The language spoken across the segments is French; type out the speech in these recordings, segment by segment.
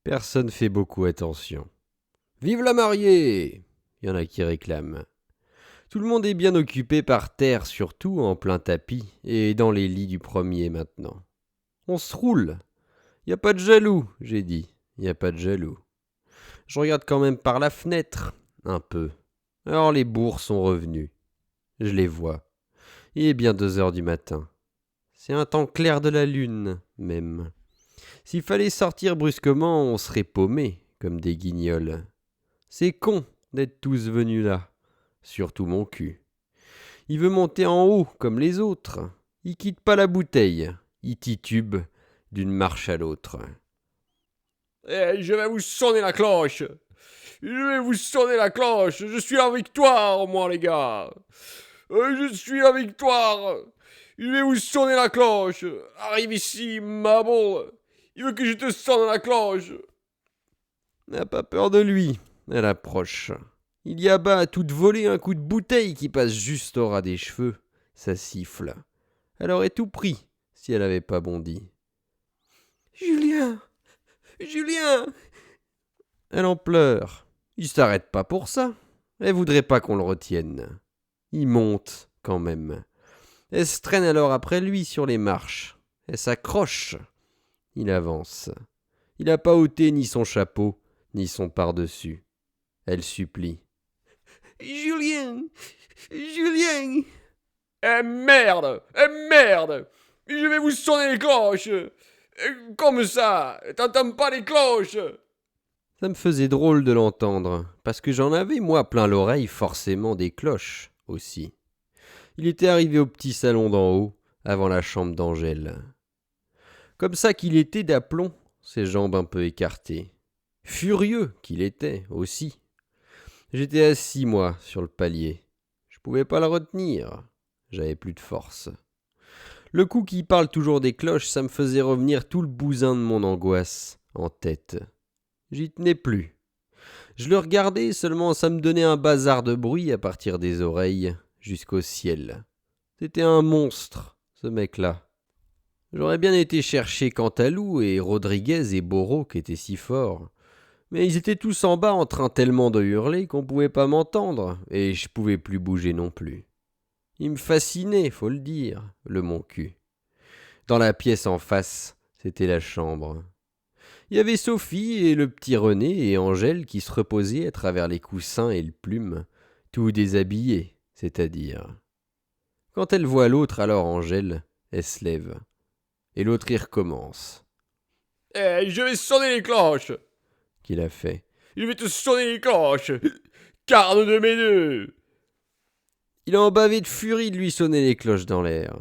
Personne fait beaucoup attention. Vive la mariée! Il y en a qui réclament. Tout le monde est bien occupé par terre, surtout en plein tapis, et dans les lits du premier maintenant. On se roule. Y a pas de jaloux, j'ai dit. Y a pas de jaloux. Je regarde quand même par la fenêtre, un peu. Alors les bourgs sont revenus. Je les vois. Il est bien 2 heures du matin. C'est un temps clair de la lune, même. S'il fallait sortir brusquement, on serait paumés, comme des guignols. C'est con d'être tous venus là. Surtout mon cul. Il veut monter en haut, comme les autres. Il quitte pas la bouteille. Il titube d'une marche à l'autre. Eh, je vais vous sonner la cloche. Je vais vous sonner la cloche. Je suis la victoire, moi, les gars. Je suis la victoire. Je vais vous sonner la cloche. Arrive ici, ma boule. Il veut que je te sonne la cloche. N'a pas peur de lui. Elle approche. Il y abat à toute volée un coup de bouteille qui passe juste au ras des cheveux. Ça siffle. Elle aurait tout pris si elle n'avait pas bondi. Julien! Julien! Elle en pleure. Il s'arrête pas pour ça. Elle voudrait pas qu'on le retienne. Il monte, quand même. Elle se traîne alors après lui sur les marches. Elle s'accroche. Il avance. Il n'a pas ôté ni son chapeau, ni son par-dessus. Elle supplie. Julien! Julien! Eh merde! Eh merde! Je vais vous sonner les cloches. Comme ça. T'entends pas les cloches? Ça me faisait drôle de l'entendre, parce que j'en avais, moi, plein l'oreille, forcément des cloches, aussi. Il était arrivé au petit salon d'en haut, avant la chambre d'Angèle. Comme ça qu'il était d'aplomb, ses jambes un peu écartées. Furieux qu'il était, aussi. J'étais assis, moi, sur le palier. Je pouvais pas le retenir. J'avais plus de force. Le coup qui parle toujours des cloches, ça me faisait revenir tout le bousin de mon angoisse en tête. J'y tenais plus. Je le regardais, seulement ça me donnait un bazar de bruit à partir des oreilles jusqu'au ciel. C'était un monstre, ce mec-là. J'aurais bien été chercher Cantalou et Rodriguez et Borot qui étaient si forts. Mais ils étaient tous en bas en train tellement de hurler qu'on pouvait pas m'entendre, et je pouvais plus bouger non plus. Il me fascinait, faut le dire, le mon cul. Dans la pièce en face, c'était la chambre. Il y avait Sophie et le petit René et Angèle qui se reposaient à travers les coussins et le plume, tout déshabillés, c'est-à-dire. Quand elle voit l'autre, alors Angèle, elle se lève. Et l'autre y recommence. Eh, je vais sonner les cloches. Qu'il a fait. Je vais te sonner les cloches. Carne de mes deux. Il en bavait de furie de lui sonner les cloches dans l'air.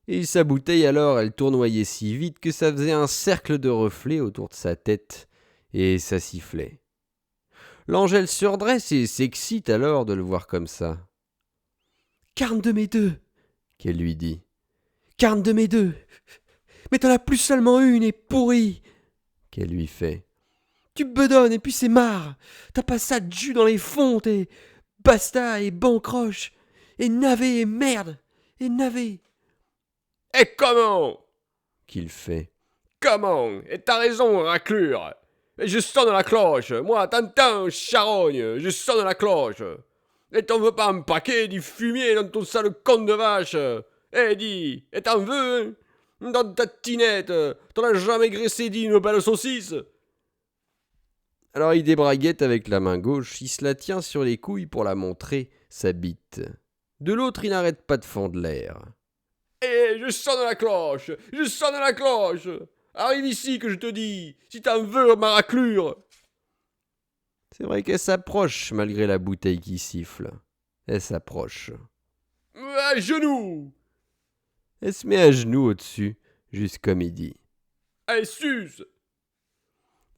Et sa bouteille alors, elle tournoyait si vite que ça faisait un cercle de reflets autour de sa tête, et ça sifflait. L'Angèle se redresse et s'excite alors de le voir comme ça. Carne de mes deux, qu'elle lui dit. Carne de mes deux. Mais t'en as plus seulement une et pourrie, qu'elle lui fait. Tu bedonnes et puis c'est marre. T'as pas ça de jus dans les fontes et basta et bancroche et navet et merde et navet. Et comment? Qu'il fait. Comment? Et t'as raison, raclure. Et je sonne la cloche. Moi, t'entends, charogne. Je sonne la cloche. Et t'en veux pas un paquet du fumier dans ton sale con de vache? Eh, dis, et t'en veux, hein? Dans ta tinette, t'en as jamais graissé d'une belle saucisse? Alors il débraguette avec la main gauche, il se la tient sur les couilles pour la montrer, sa bite. De l'autre, il n'arrête pas de fendre l'air. Eh, je sonne la cloche. Je sonne la cloche. Arrive ici que je te dis, si t'en veux, ma raclure. C'est vrai qu'elle s'approche, malgré la bouteille qui siffle. Elle s'approche. À genoux. Elle se met à genoux au-dessus, juste comme il dit. Allez, suce.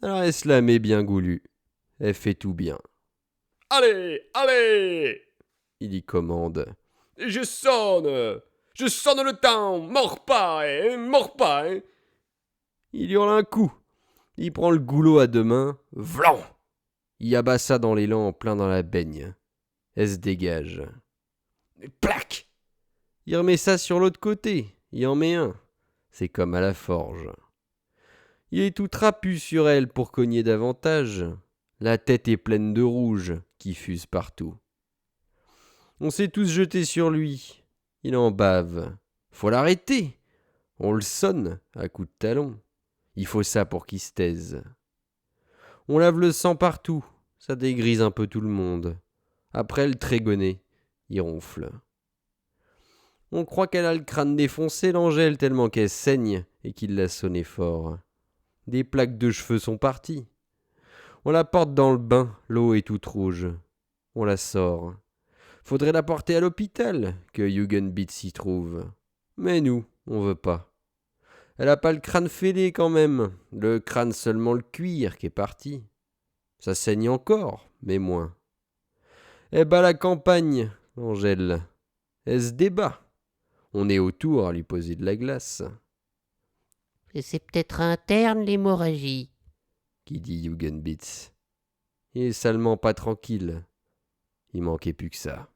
Alors elle se la met bien goulue. Elle fait tout bien. Allez, allez. Il y commande. Je sonne. Je sonne le temps. Mords pas, hein. Mords pas, hein. Il hurle un coup. Il prend le goulot à 2 mains. Vlan! Il abat ça dans l'élan en plein dans la baigne. Elle se dégage. Plac! Il remet ça sur l'autre côté. Il en met un. C'est comme à la forge. Il est tout trapu sur elle pour cogner davantage. La tête est pleine de rouge qui fuse partout. On s'est tous jetés sur lui. Il en bave. Faut l'arrêter. On le sonne à coups de talon. Il faut ça pour qu'il se taise. On lave le sang partout. Ça dégrise un peu tout le monde. Après le trégonnet, il ronfle. On croit qu'elle a le crâne défoncé, l'Angèle, tellement qu'elle saigne et qu'il l'a sonné fort. Des plaques de cheveux sont parties. On la porte dans le bain, l'eau est toute rouge. On la sort. Faudrait la porter à l'hôpital, que Jugenbit s'y trouve. Mais nous, on veut pas. Elle a pas le crâne fêlé quand même, le crâne seulement le cuir qui est parti. Ça saigne encore, mais moins. Elle bat la campagne, Angèle. Elle se débat. On est autour à lui poser de la glace. C'est peut-être interne, l'hémorragie. Qui dit Jugenbitz. Il est salement pas tranquille. Il manquait plus que ça.